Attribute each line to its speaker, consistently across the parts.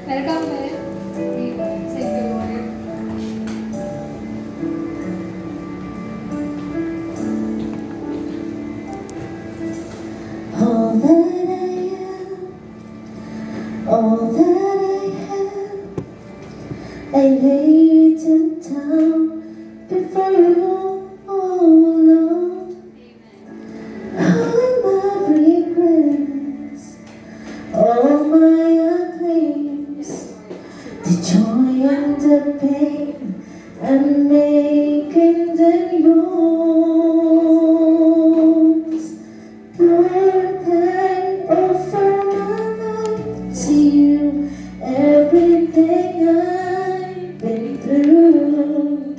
Speaker 1: Welcome, Beth. Thank you, Lord.
Speaker 2: All that I am, all that I have, I lay it down before you, oh Lord. All my regrets, all my claims, the joy and the pain, and making them yours. Lord, I offer my life to you, everything I've been through.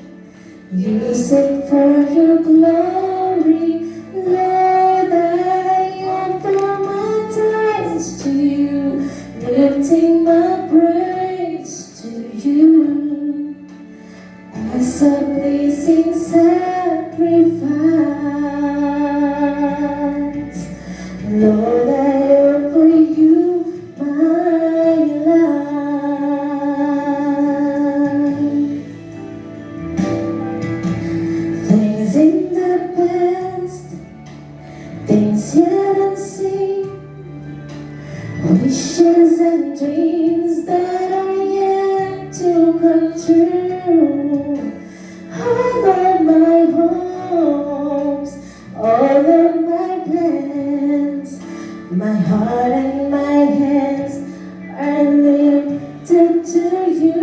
Speaker 2: Use it for your glory, Lord. I offer my tithes to you, lifting my praise to you as a pleasing sacrifice. Lord, I offer you my life. Things in the past, things yet unseen, wishes and dreams that are yet to come true. All of my hopes, all of my plans, my heart and my hands are lifted to you.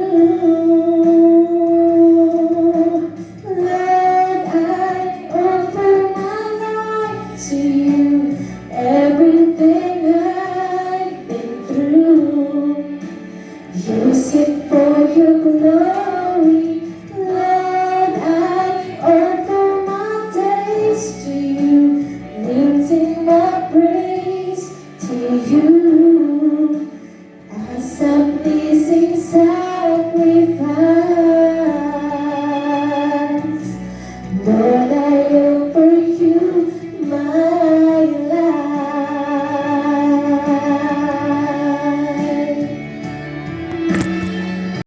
Speaker 2: Lord, I offer my life to you, everything I've been through. Use it for your glory, Lord. I offer my days to you, lifting my praise to you as a pleasing sacrifice.